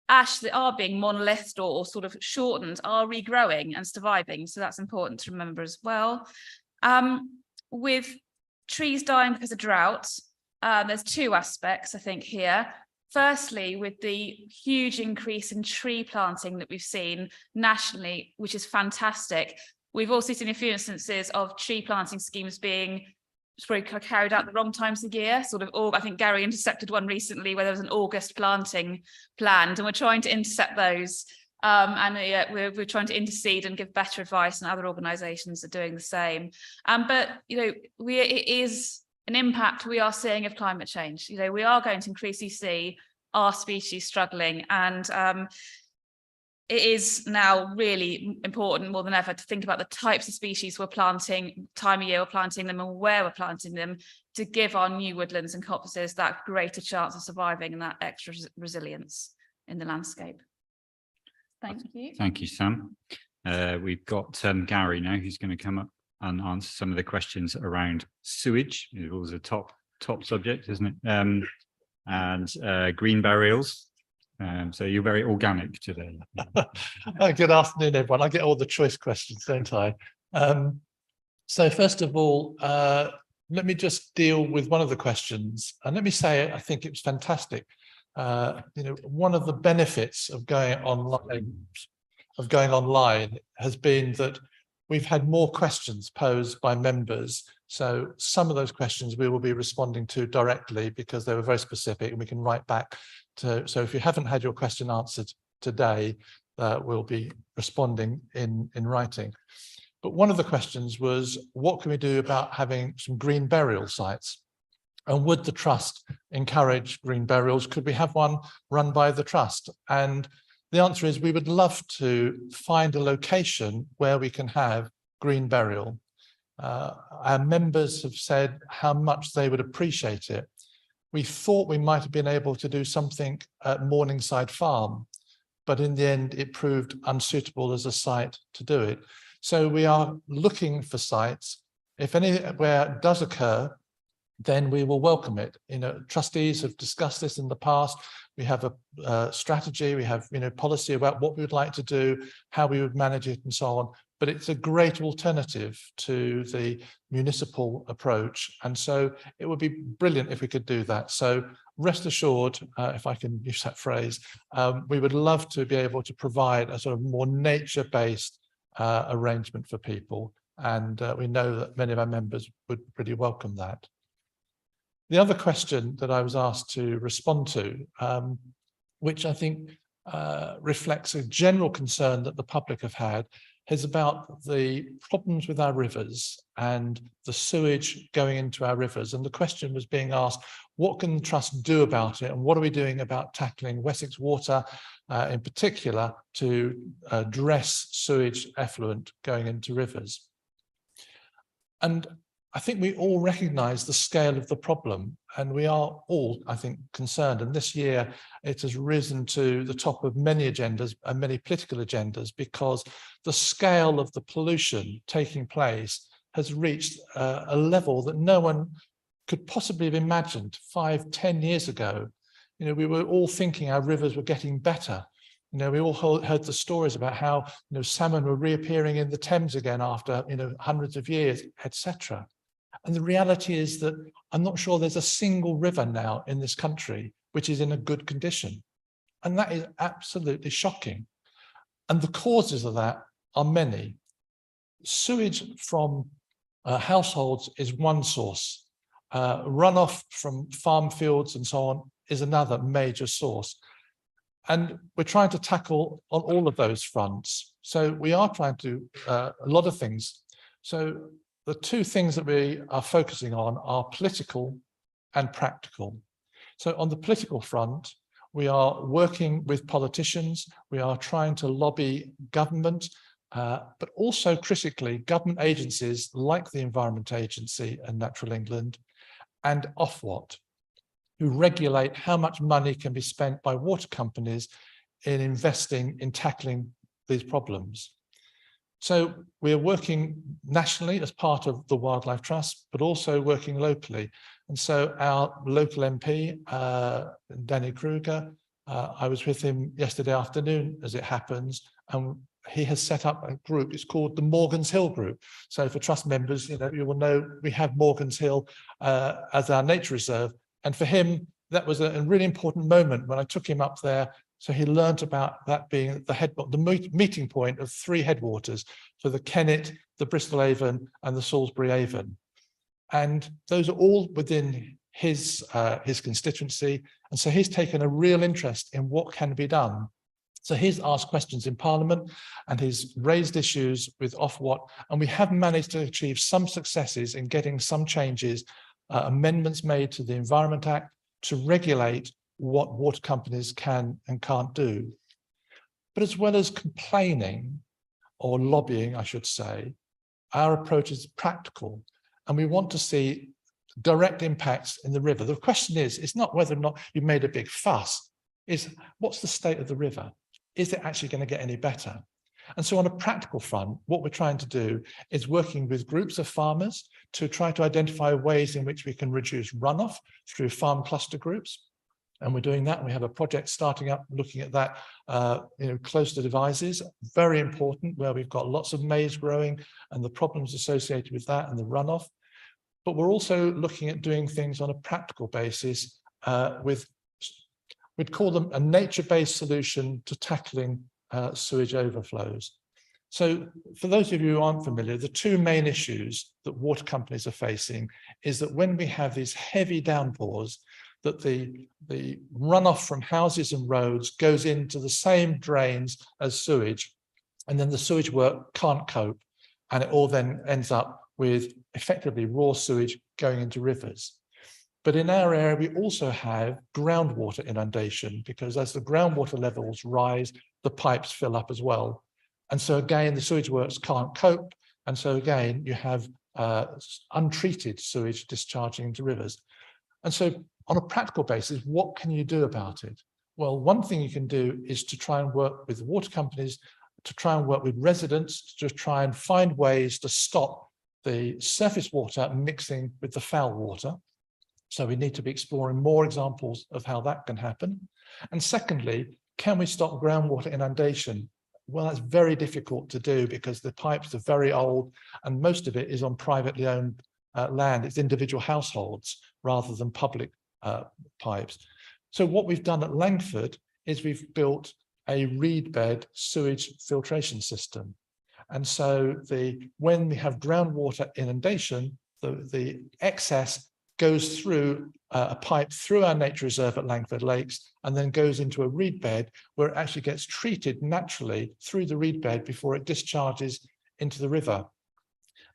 ash that are being monolithed or sort of shortened are regrowing and surviving. So that's important to remember as well. With trees dying because of drought, there's two aspects, I think, here. Firstly, with the huge increase in tree planting that we've seen nationally, which is fantastic, we've also seen a few instances of tree planting schemes being carried out the wrong times of year. I think Gary intercepted one recently where there was an August planting planned, and we're trying to intercept those. We're trying to intercede and give better advice, and other organisations are doing the same. But it is an impact we are seeing of climate change. We are going to increasingly see our species struggling, and it is now really important more than ever to think about the types of species we're planting, time of year we're planting them, and where we're planting them, to give our new woodlands and coppices that greater chance of surviving and that extra resilience in the landscape. Thank you. Thank you, Sam. We've got Gary now, who's going to come up and answer some of the questions around sewage. It was a top subject, isn't it? And green burials. So you're very organic today. Good afternoon, everyone. I get all the choice questions, don't I? So first of all, let me just deal with one of the questions. And let me say, I think it was fantastic. One of the benefits of going online has been that we've had more questions posed by members. So some of those questions we will be responding to directly because they were very specific, and we can write back to. So if you haven't had your question answered today, we'll be responding in writing. But one of the questions was, what can we do about having some green burial sites? And would the trust encourage green burials? Could we have one run by the trust? And the answer is, we would love to find a location where we can have green burial. Our members have said how much they would appreciate it. We thought we might have been able to do something at Morningside Farm, but in the end it proved unsuitable as a site to do it. So we are looking for sites. If anywhere does occur, then we will welcome it. Trustees have discussed this in the past. We have a strategy, we have policy about what we would like to do, how we would manage it and so on. But it's a great alternative to the municipal approach. And so it would be brilliant if we could do that. So rest assured, if I can use that phrase, we would love to be able to provide a sort of more nature-based arrangement for people. And we know that many of our members would really welcome that. The other question that I was asked to respond to, which I think reflects a general concern that the public have had, is about the problems with our rivers and the sewage going into our rivers. And the question was being asked, what can the Trust do about it? And what are we doing about tackling Wessex Water in particular to address sewage effluent going into rivers? And I think we all recognise the scale of the problem, and we are all, I think, concerned. And this year it has risen to the top of many agendas and many political agendas, because the scale of the pollution taking place has reached a level that no one could possibly have imagined 5-10 years ago. We were all thinking our rivers were getting better. We all heard the stories about how salmon were reappearing in the Thames again after hundreds of years, etc. And the reality is that I'm not sure there's a single river now in this country which is in a good condition. And that is absolutely shocking. And the causes of that are many. Sewage from households is one source. Runoff from farm fields and so on is another major source. And we're trying to tackle on all of those fronts. So we are trying to do a lot of things. So the two things that we are focusing on are political and practical. So on the political front, we are working with politicians. We are trying to lobby government, but also critically government agencies like the Environment Agency and Natural England and Ofwat, who regulate how much money can be spent by water companies in investing in tackling these problems. So we are working nationally as part of the Wildlife Trust, but also working locally. And so our local MP, Danny Kruger, I was with him yesterday afternoon, as it happens, and he has set up a group. It's called the Morgan's Hill Group. So for Trust members, you will know we have Morgan's Hill as our nature reserve. And for him, that was a really important moment when I took him up there. So he learned about that being the meeting point of three headwaters for the Kennet, the Bristol Avon and the Salisbury Avon. And those are all within his constituency. And so he's taken a real interest in what can be done. So he's asked questions in Parliament and he's raised issues with Ofwat. And we have managed to achieve some successes in getting some changes, amendments made to the Environment Act to regulate what water companies can and can't do. But as well as complaining or lobbying, I should say, our approach is practical and we want to see direct impacts in the river. The question is, it's not whether or not you made a big fuss, it's what's the state of the river? Is it actually going to get any better? And so on a practical front, what we're trying to do is working with groups of farmers to try to identify ways in which we can reduce runoff through farm cluster groups. And we're doing that. We have a project starting up looking at that, close to Devizes, very important, where we've got lots of maize growing and the problems associated with that and the runoff. But we're also looking at doing things on a practical basis we'd call them a nature-based solution to tackling sewage overflows. So for those of you who aren't familiar, the two main issues that water companies are facing is that when we have these heavy downpours, that the runoff from houses and roads goes into the same drains as sewage, and then the sewage work can't cope, and it all then ends up with effectively raw sewage going into rivers. But in our area, we also have groundwater inundation, because as the groundwater levels rise, the pipes fill up as well. And so again, the sewage works can't cope. And so again, you have untreated sewage discharging into rivers. And so on a practical basis, what can you do about it? Well, one thing you can do is to try and work with water companies, to try and work with residents, to try and find ways to stop the surface water mixing with the foul water. So we need to be exploring more examples of how that can happen. And secondly, can we stop groundwater inundation? Well, that's very difficult to do because the pipes are very old and most of it is on privately owned land. It's individual households rather than public pipes. So what we've done at Langford is we've built a reed bed sewage filtration system. And so when we have groundwater inundation, the excess goes through a pipe through our nature reserve at Langford Lakes and then goes into a reed bed where it actually gets treated naturally through the reed bed before it discharges into the river.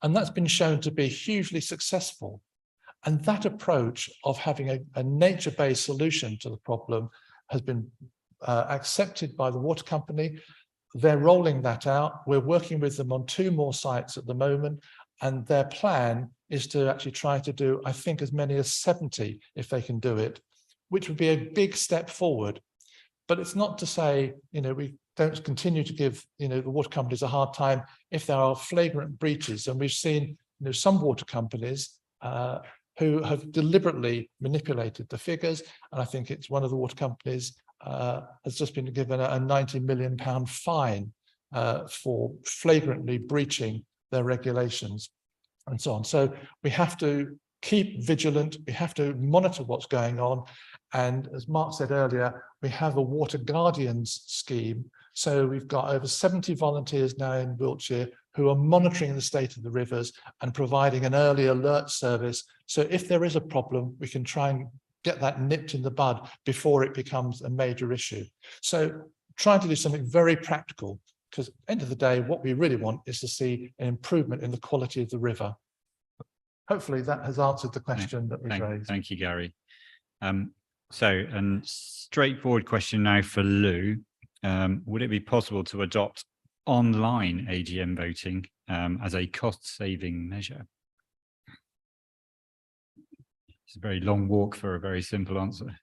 And that's been shown to be hugely successful. And that approach of having a nature-based solution to the problem has been accepted by the water company. They're rolling that out. We're working with them on 2 more sites at the moment. And their plan is to actually try to do, I think, as many as 70 if they can do it, which would be a big step forward. But it's not to say, we don't continue to give, the water companies a hard time if there are flagrant breaches. And we've seen, some water companies who have deliberately manipulated the figures. And I think it's one of the water companies has just been given a £90 million fine for flagrantly breaching their regulations and so on. So we have to keep vigilant. We have to monitor what's going on. And as Mark said earlier, we have a Water Guardians scheme. So we've got over 70 volunteers now in Wiltshire who are monitoring the state of the rivers and providing an early alert service. So if there is a problem, we can try and get that nipped in the bud before it becomes a major issue. So trying to do something very practical, because at the end of the day, what we really want is to see an improvement in the quality of the river. Hopefully that has answered the question that was raised. Thank you, Gary. So, straightforward question now for Lou. Would it be possible to adopt online AGM voting as a cost-saving measure? It's a very long walk for a very simple answer.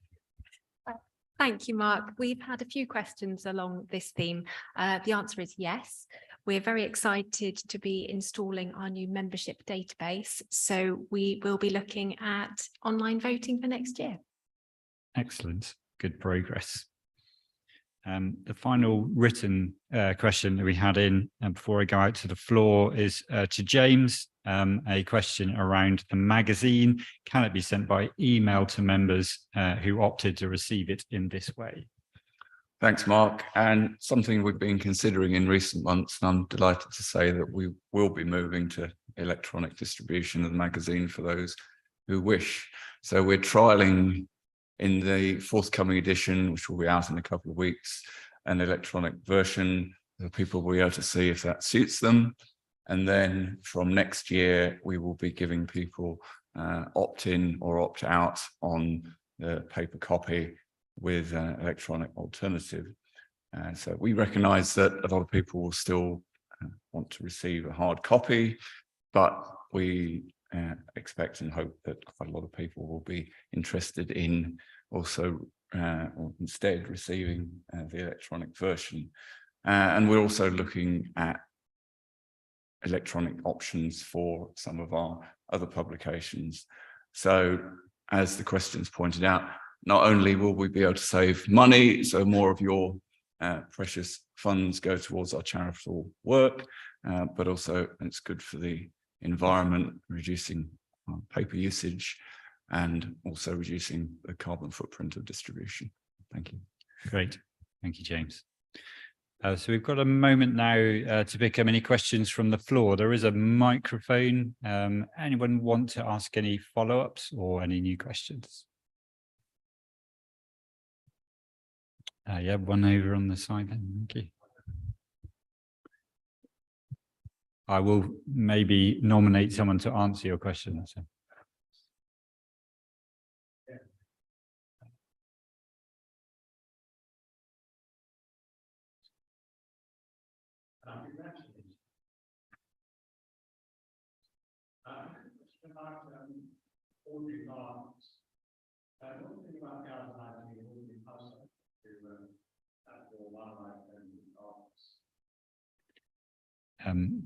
Thank you, Mark. We've had a few questions along this theme. The answer is yes. We're very excited to be installing our new membership database. So we will be looking at online voting for next year. Excellent. Good progress. The final written question that we had in before I go out to the floor is to James, a question around the magazine. Can it be sent by email to members who opted to receive it in this way? Thanks, Mark. And something we've been considering in recent months, and I'm delighted to say that we will be moving to electronic distribution of the magazine for those who wish. So we're trialing in the forthcoming edition, which will be out in a couple of weeks, an electronic version that people will be able to see if that suits them. And then from next year, we will be giving people opt-in or opt-out on the paper copy with an electronic alternative. So we recognise that a lot of people will still want to receive a hard copy, but we expect and hope that quite a lot of people will be interested in also or instead receiving the electronic version. And we're also looking at electronic options for some of our other publications. So as the questions pointed out, not only will we be able to save money, so more of your precious funds go towards our charitable work, but also it's good for the environment, reducing paper usage and also reducing the carbon footprint of distribution. Thank you. Great. Thank you, James. So we've got a moment now to pick up any questions from the floor. There is a microphone. Anyone want to ask any follow-ups or any new questions? Yeah, one over on the side then. Thank you. I will maybe nominate someone to answer your question. So.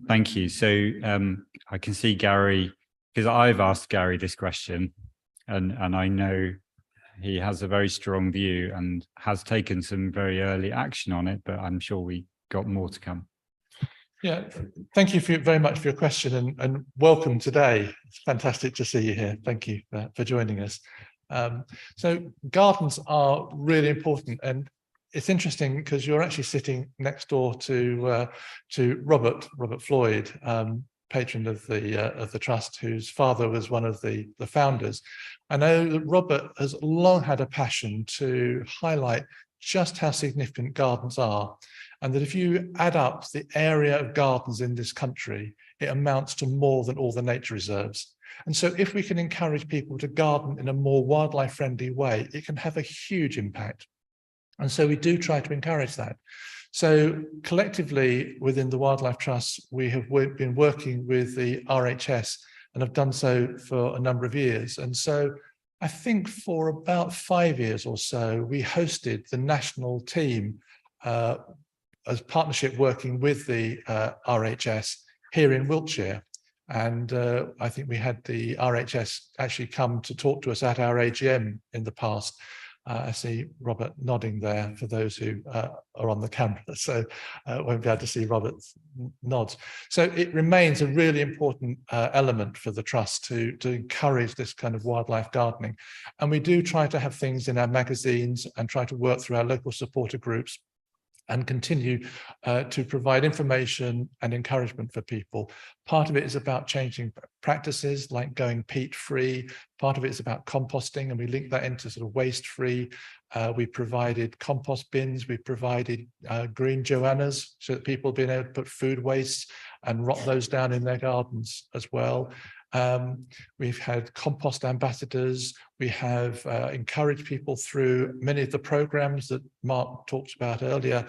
Thank you. So I can see Gary, because I've asked Gary this question, and I know he has a very strong view and has taken some very early action on it, but I'm sure we got more to come. Yeah, thank you very much for your question, and welcome today. It's fantastic to see you here. Thank you for joining us. So gardens are really important, and it's interesting because you're actually sitting next door to Robert Floyd, patron of the trust, whose father was one of the founders. I know that Robert has long had a passion to highlight just how significant gardens are, and that if you add up the area of gardens in this country, it amounts to more than all the nature reserves. And so if we can encourage people to garden in a more wildlife friendly way, it can have a huge impact. And so we do try to encourage that. So collectively within the Wildlife Trust, we have been working with the RHS and have done so for a number of years. And so I think for about 5 years or so, we hosted the national team as partnership working with the RHS here in Wiltshire. And I think we had the RHS actually come to talk to us at our AGM in the past. I see Robert nodding there for those who are on the camera, so won't be able to see Robert's nods. So it remains a really important element for the Trust to encourage this kind of wildlife gardening. And we do try to have things in our magazines and try to work through our local supporter groups and continue to provide information and encouragement for people. Part of it is about changing practices like going peat-free. Part of it is about composting, and we link that into sort of waste-free. We provided compost bins, we provided green Joannas so that people have been able to put food waste and rot those down in their gardens as well. We've had compost ambassadors. We have encouraged people through many of the programs that Mark talked about earlier,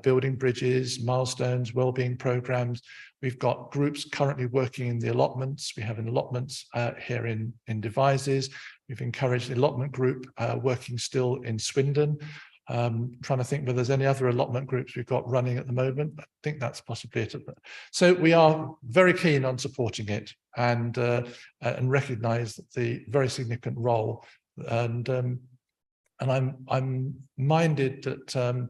building bridges, milestones, wellbeing programs. We've got groups currently working in the allotments. We have an allotments here in Devizes. We've encouraged the allotment group working still in Swindon. Trying to think whether there's any other allotment groups we've got running at the moment. I think that's possibly it. So we are very keen on supporting it and recognise the very significant role. And I'm minded that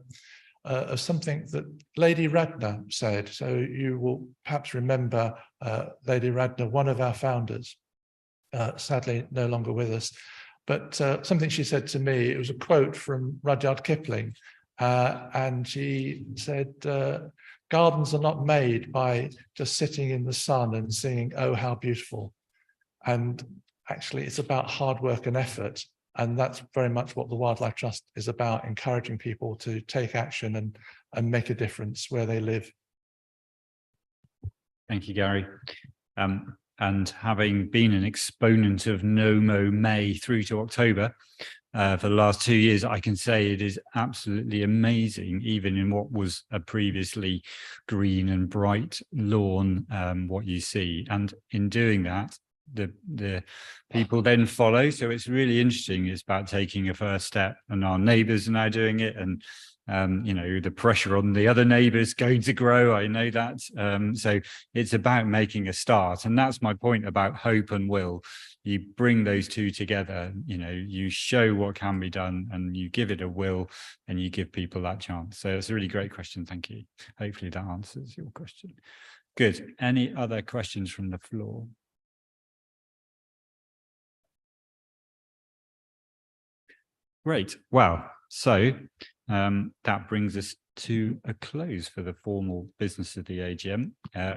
of something that Lady Radnor said. So you will perhaps remember Lady Radnor, one of our founders, sadly no longer with us. But something she said to me, it was a quote from Rudyard Kipling, and she said, gardens are not made by just sitting in the sun and singing, oh, how beautiful. And actually, it's about hard work and effort. And that's very much what the Wildlife Trust is about, encouraging people to take action and make a difference where they live. Thank you, Gary. And having been an exponent of No Mow May through to October for the last 2 years, I can say it is absolutely amazing, even in what was a previously green and bright lawn, what you see. And in doing that, the people then follow. So it's really interesting. It's about taking a first step, and our neighbours are now doing it. And you know, the pressure on the other neighbours going to grow, I know that. So it's about making a start, and that's my point about hope and will. You bring those two together, you know, you show what can be done and you give it a will and you give people that chance. So it's a really great question. Thank you. Hopefully that answers your question. Good. Any other questions from the floor? Great. Well, so that brings us to a close for the formal business of the AGM.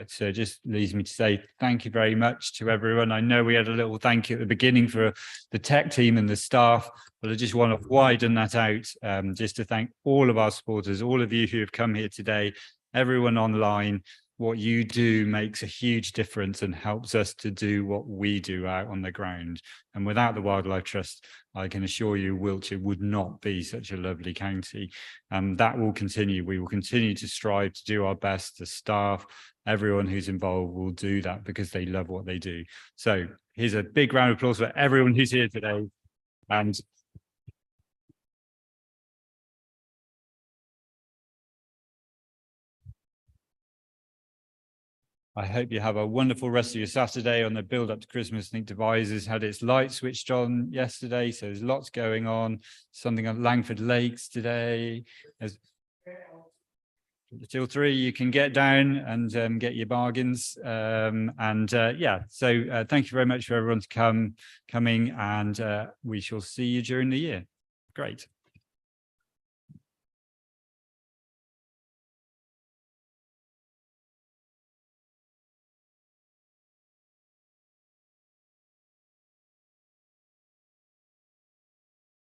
So it just leaves me to say thank you very much to everyone. I know we had a little thank you at the beginning for the tech team and the staff, but I just want to widen that out just to thank all of our supporters, all of you who have come here today, everyone online. What you do makes a huge difference and helps us to do what we do out on the ground. And without the Wildlife Trust, I can assure you Wiltshire would not be such a lovely county. That will continue. We will continue to strive to do our best. The staff, everyone who's involved will do that because they love what they do. So here's a big round of applause for everyone who's here today. And I hope you have a wonderful rest of your Saturday on the build up to Christmas. I think Devizes had its light switched on yesterday, so there's lots going on. Something at Langford Lakes today. There's till 3 you can get down and get your bargains. Yeah, so thank you very much for everyone coming, and we shall see you during the year. Great.